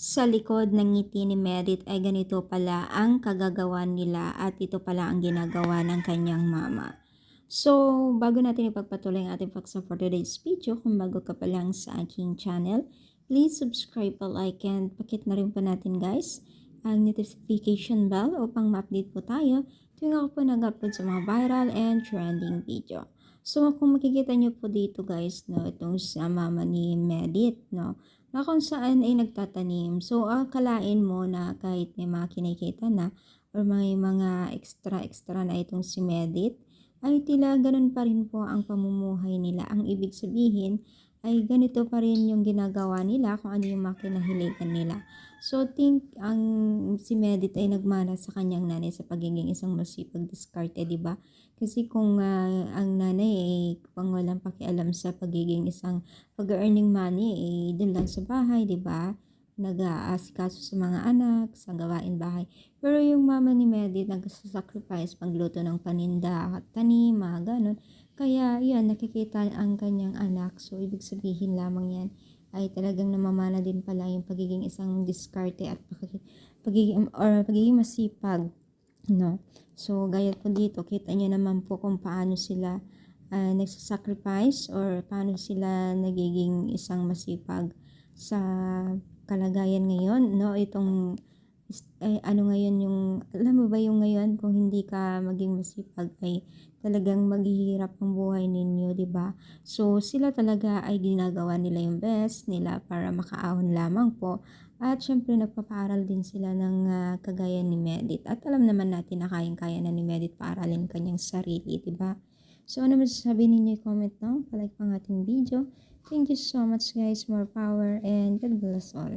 Sa likod ng ngiti ni Merit ay ganito pala ang kagagawan nila at ito pala ang ginagawa ng kanyang mama. So, bago natin ipagpatuloy ang ating paksa for today's video, kung bago ka pa lang sa aking channel, please subscribe, like, and pakit na rin po natin guys ang notification bell upang ma-update po tayo tuwing ako po nag-upload sa mga viral and trending video. So, kung makikita nyo po dito guys, no, itong sa mama ni Medit, no, na kung saan ay nagtatanim. So, akalain mo na kahit may mga kinikita na or may mga extra na itong si Medit, ay tila ganun pa rin po ang pamumuhay nila. Ang ibig sabihin ay ganito pa rin yung ginagawa nila kung ano yung mga kinahiligan nila. So, ang si Medit ay nagmana sa kanyang nanay sa pagiging isang masipag diskarte, di ba? Kasi kung ang nanay ay pang walang pakialam sa pagiging isang pag-earning money, eh, dun lang sa bahay, di ba? Nag-aasikaso sa mga anak, sa gawain bahay. Pero yung mama ni Medit nagsasacrifice pagluto ng paninda at tanim, mga ganun. Kaya yun, nakikita ang kanyang anak. So, ibig sabihin lamang yan ay talagang namamana din pala yung pagiging isang diskarte at pagiging masipag, no? So, gaya po dito, kita nyo naman po kung paano sila nagsasacrifice or paano sila nagiging isang masipag sa kalagayan ngayon, no? Itong ano ngayon yung, alam mo ba yung ngayon, kung hindi ka maging masipag ay talagang maghihirap ang buhay ninyo, di ba? So, sila talaga ay ginagawa nila yung best nila para makaahon lamang po. At syempre, nagpapaaral din sila ng kagaya ni Medit. At alam naman natin na kayang-kaya na ni Medit paaralin kanyang sarili, di ba? So, ano masasabi ninyo? Comment lang, palike pang ating video. Thank you so much guys, more power and God bless all.